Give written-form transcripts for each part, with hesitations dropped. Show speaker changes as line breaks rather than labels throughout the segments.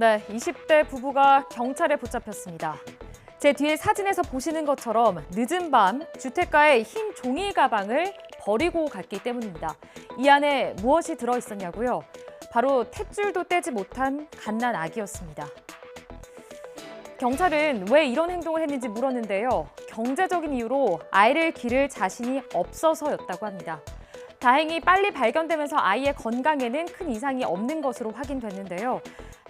네, 20대 부부가 경찰에 붙잡혔습니다. 제 뒤에 사진에서 보시는 것처럼 늦은 밤 주택가에 흰 종이 가방을 버리고 갔기 때문입니다. 이 안에 무엇이 들어있었냐고요? 바로 탯줄도 떼지 못한 갓난 아기였습니다. 경찰은 왜 이런 행동을 했는지 물었는데요. 경제적인 이유로 아이를 기를 자신이 없어서였다고 합니다. 다행히 빨리 발견되면서 아이의 건강에는 큰 이상이 없는 것으로 확인됐는데요.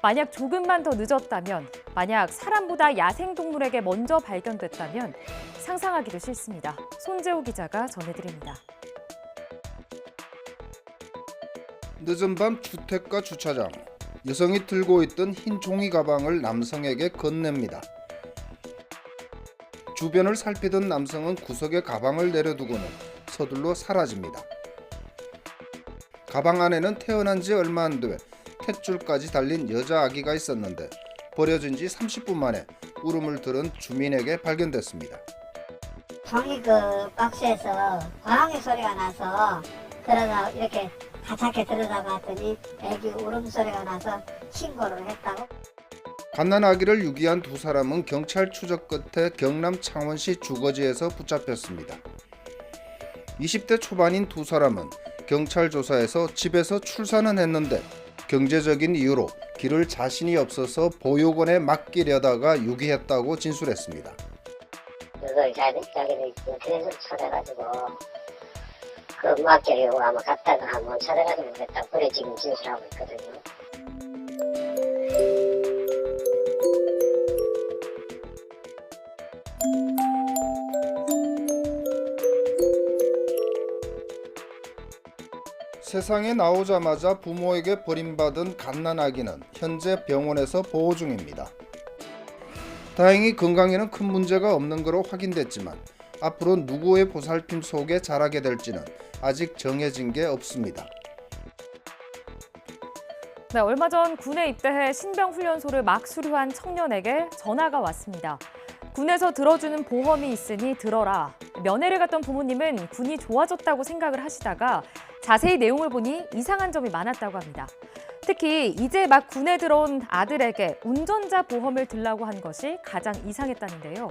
만약 조금만 더 늦었다면, 만약 사람보다 야생동물에게 먼저 발견됐다면 상상하기도 싫습니다. 손재호 기자가 전해드립니다.
늦은 밤 주택가 주차장. 여성이 들고 있던 흰 종이 가방을 남성에게 건넵니다. 주변을 살피던 남성은 구석에 가방을 내려두고는 서둘러 사라집니다. 가방 안에는 태어난 지 얼마 안 돼 탯줄까지 달린 여자 아기가 있었는데 버려진 지 30분 만에 울음을 들은 주민에게 발견됐습니다.
종이 박스에서 고양이 소리가 나서 그러다 이렇게 가차게 들여다봤더니 애기 울음소리가 나서 신고를 했다고.
갓난 아기를 유기한 두 사람은 경찰 추적 끝에 경남 창원시 주거지에서 붙잡혔습니다. 20대 초반인 두 사람은 경찰 조사에서 집에서 출산은 했는데 경제적인 이유로 기를 자신이 없어서 보육원에 맡기려다가 유기했다고 진술했습니다.
그걸 자기를 인터넷으로 찾아가지고 맡기려고 아마 갔다가 한번 찾아가지고 그랬다고 그래 지금 진술하고 있거든요.
세상에 나오자마자 부모에게 버림받은 갓난 아기는 현재 병원에서 보호 중입니다. 다행히 건강에는 큰 문제가 없는 것으로 확인됐지만 앞으로 누구의 보살핌 속에 자라게 될지는 아직 정해진 게 없습니다.
네, 얼마 전 군에 입대해 신병훈련소를 막 수료한 청년에게 전화가 왔습니다. 군에서 들어주는 보험이 있으니 들어라. 면회를 갔던 부모님은 군이 좋아졌다고 생각을 하시다가 자세히 내용을 보니 이상한 점이 많았다고 합니다. 특히 이제 막 군에 들어온 아들에게 운전자 보험을 들라고 한 것이 가장 이상했다는데요.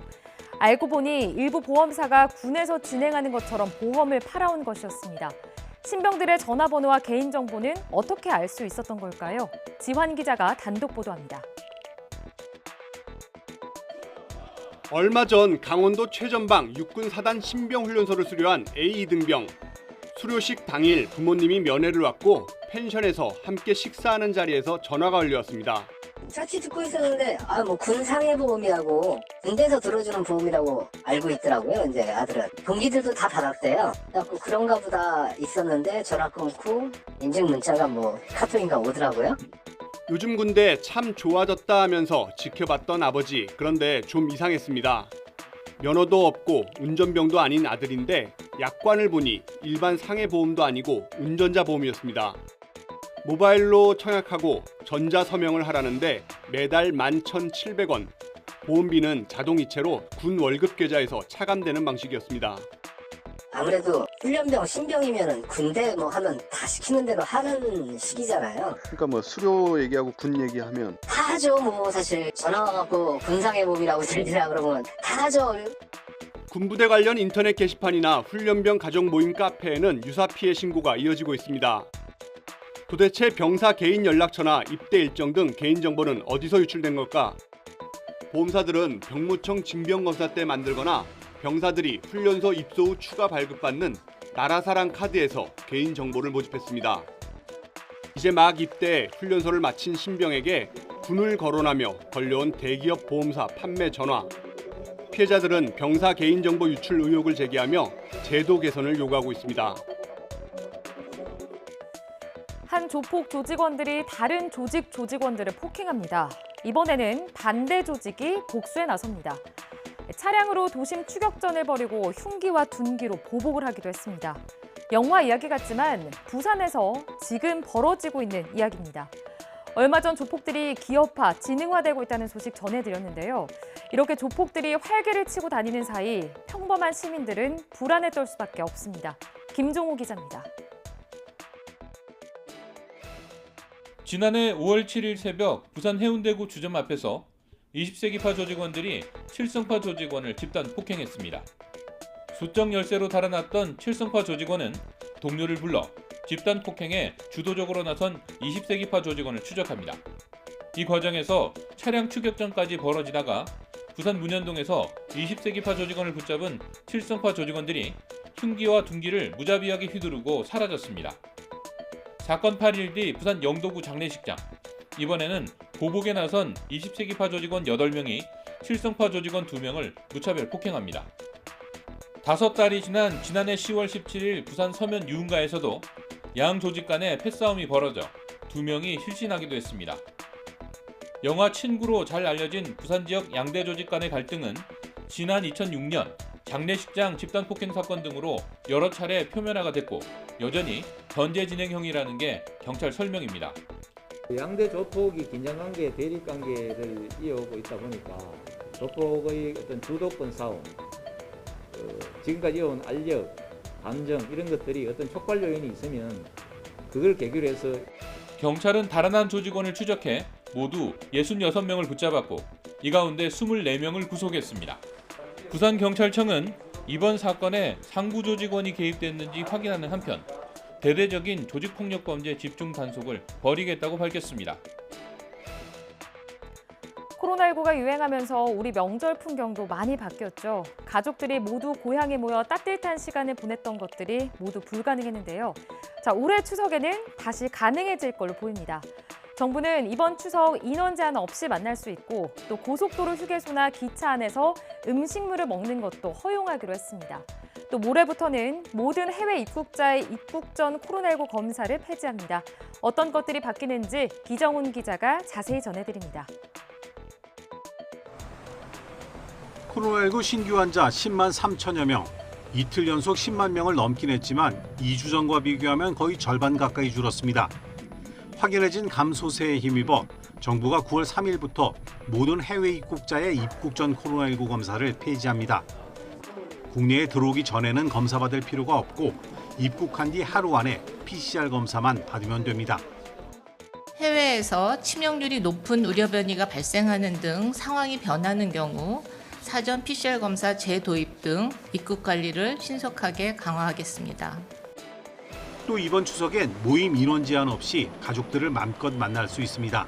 알고 보니 일부 보험사가 군에서 진행하는 것처럼 보험을 팔아온 것이었습니다. 신병들의 전화번호와 개인정보는 어떻게 알 수 있었던 걸까요? 지환 기자가 단독 보도합니다.
얼마 전 강원도 최전방 육군사단 신병훈련소를 수료한 A 등병. 수료식 당일 부모님이 면회를 왔고 펜션에서 함께 식사하는 자리에서 전화가 걸려왔습니다.
같이 듣고 있었는데 군상해보험이라고 군대에서 들어주는 보험이라고 알고 있더라고요. 이제 아들은 동기들도 다 받았대요. 그런가 보다 있었는데 전화 끊고 인증 문자가 카톡인가 오더라고요.
요즘 군대 참 좋아졌다 하면서 지켜봤던 아버지. 그런데 좀 이상했습니다. 면허도 없고 운전병도 아닌 아들인데 약관을 보니 일반 상해보험도 아니고 운전자 보험이었습니다. 모바일로 청약하고 전자서명을 하라는데 매달 11,700원. 보험비는 자동이체로 군 월급 계좌에서 차감되는 방식이었습니다.
아무래도 훈련병, 신병이면 군대 하면 다 시키는 대로 하는 시기잖아요.
그러니까 수료 얘기하고 군 얘기하면
다 하죠. 사실 전화 와갖고 군상해보험이라고 들리라 그러면 다 하죠.
군부대 관련 인터넷 게시판이나 훈련병 가족 모임 카페에는 유사 피해 신고가 이어지고 있습니다. 도대체 병사 개인 연락처나 입대 일정 등 개인정보는 어디서 유출된 걸까? 보험사들은 병무청 징병검사 때 만들거나 병사들이 훈련소 입소 후 추가 발급받는 나라사랑 카드에서 개인정보를 모집했습니다. 이제 막 입대 훈련소를 마친 신병에게 군을 거론하며 걸려온 대기업 보험사 판매 전화. 피해자들은 병사 개인정보 유출 의혹을 제기하며 제도 개선을 요구하고 있습니다.
한 조폭 조직원들이 다른 조직원들을 폭행합니다. 이번에는 반대 조직이 복수에 나섭니다. 차량으로 도심 추격전을 벌이고 흉기와 둔기로 보복을 하기도 했습니다. 영화 이야기 같지만 부산에서 지금 벌어지고 있는 이야기입니다. 얼마 전 조폭들이 기업화, 지능화되고 있다는 소식 전해드렸는데요. 이렇게 조폭들이 활개를 치고 다니는 사이 평범한 시민들은 불안에 떨 수밖에 없습니다. 김종호 기자입니다.
지난해 5월 7일 새벽 부산 해운대구 주점 앞에서 20세기파 조직원들이 칠성파 조직원을 집단 폭행했습니다. 수적 열쇠로 달아났던 칠성파 조직원은 동료를 불러 집단 폭행에 주도적으로 나선 20세기파 조직원을 추적합니다. 이 과정에서 차량 추격전까지 벌어지다가 부산 문현동에서 20세기파 조직원을 붙잡은 칠성파 조직원들이 흉기와 둔기를 무자비하게 휘두르고 사라졌습니다. 사건 8일 뒤 부산 영도구 장례식장. 이번에는 보복에 나선 20세기파 조직원 8명이 칠성파 조직원 2명을 무차별 폭행합니다. 5달이 지난 지난해 10월 17일 부산 서면 유흥가에서도 양 조직 간의 패싸움이 벌어져 2명이 실신하기도 했습니다. 영화 친구로 잘 알려진 부산 지역 양대 조직 간의 갈등은 지난 2006년 장례식장 집단 폭행 사건 등으로 여러 차례 표면화가 됐고 여전히 견제 진행형이라는 게 경찰 설명입니다.
양대 조폭이 긴장관계, 대립관계를 이어오고 있다 보니까 조폭의 어떤 주도권 싸움, 지금까지 이어온 알력, 감정 이런 것들이 어떤 촉발 요인이 있으면 그걸 계기로 해서
경찰은 달아난 조직원을 추적해 모두 66명을 붙잡았고 이 가운데 24명을 구속했습니다. 부산경찰청은 이번 사건에 상부 조직원이 개입됐는지 확인하는 한편 대대적인 조직폭력범죄 집중 단속을 벌이겠다고 밝혔습니다.
코로나19가 유행하면서 우리 명절 풍경도 많이 바뀌었죠. 가족들이 모두 고향에 모여 따뜻한 시간을 보냈던 것들이 모두 불가능했는데요. 자, 올해 추석에는 다시 가능해질 걸로 보입니다. 정부는 이번 추석 인원 제한 없이 만날 수 있고 또 고속도로 휴게소나 기차 안에서 음식물을 먹는 것도 허용하기로 했습니다. 또 모레부터는 모든 해외 입국자의 입국 전 코로나19 검사를 폐지합니다. 어떤 것들이 바뀌는지 기정훈 기자가 자세히 전해드립니다.
코로나19 신규 환자 10만 3천여 명, 이틀 연속 10만 명을 넘긴 했지만 2주 전과 비교하면 거의 절반 가까이 줄었습니다. 확연해진 감소세에 힘입어 정부가 9월 3일부터 모든 해외 입국자의 입국 전 코로나19 검사를 폐지합니다. 국내에 들어오기 전에는 검사받을 필요가 없고 입국한 뒤 하루 안에 PCR 검사만 받으면 됩니다.
해외에서 치명률이 높은 의료 변이가 발생하는 등 상황이 변하는 경우 사전 PCR 검사 재도입 등 입국 관리를 신속하게 강화하겠습니다.
또 이번 추석엔 모임 인원 제한 없이 가족들을 맘껏 만날 수 있습니다.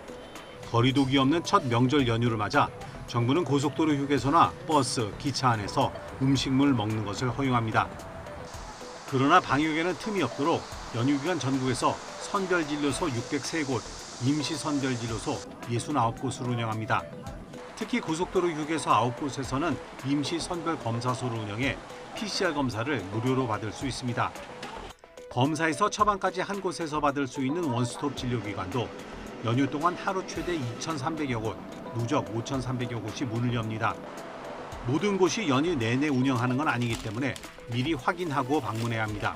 거리두기 없는 첫 명절 연휴를 맞아 정부는 고속도로 휴게소나 버스, 기차 안에서 음식물 먹는 것을 허용합니다. 그러나 방역에는 틈이 없도록 연휴 기간 전국에서 선별진료소 603곳, 임시선별진료소 69곳을 운영합니다. 특히 고속도로 휴게소 9곳에서는 임시선별검사소를 운영해 PCR 검사를 무료로 받을 수 있습니다. 검사에서 처방까지 한 곳에서 받을 수 있는 원스톱 진료기관도 연휴 동안 하루 최대 2,300여 곳, 누적 5,300여 곳이 문을 엽니다. 모든 곳이 연휴 내내 운영하는 건 아니기 때문에 미리 확인하고 방문해야 합니다.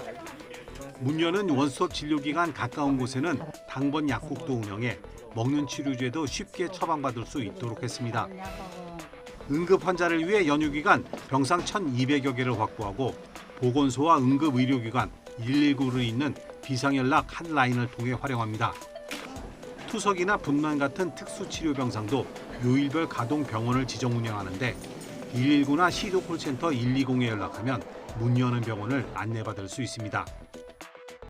문 여는 원스톱 진료기관 가까운 곳에는 당번 약국도 운영해 먹는 치료제도 쉽게 처방받을 수 있도록 했습니다. 응급 환자를 위해 연휴 기간 병상 1,200여 개를 확보하고 보건소와 응급의료기관 119를 잇는 비상연락 한 라인을 통해 활용합니다. 투석이나 분만 같은 특수치료병상도 요일별 가동 병원을 지정 운영하는데 119나 시도 콜센터 120에 연락하면 문 여는 병원을 안내받을 수 있습니다.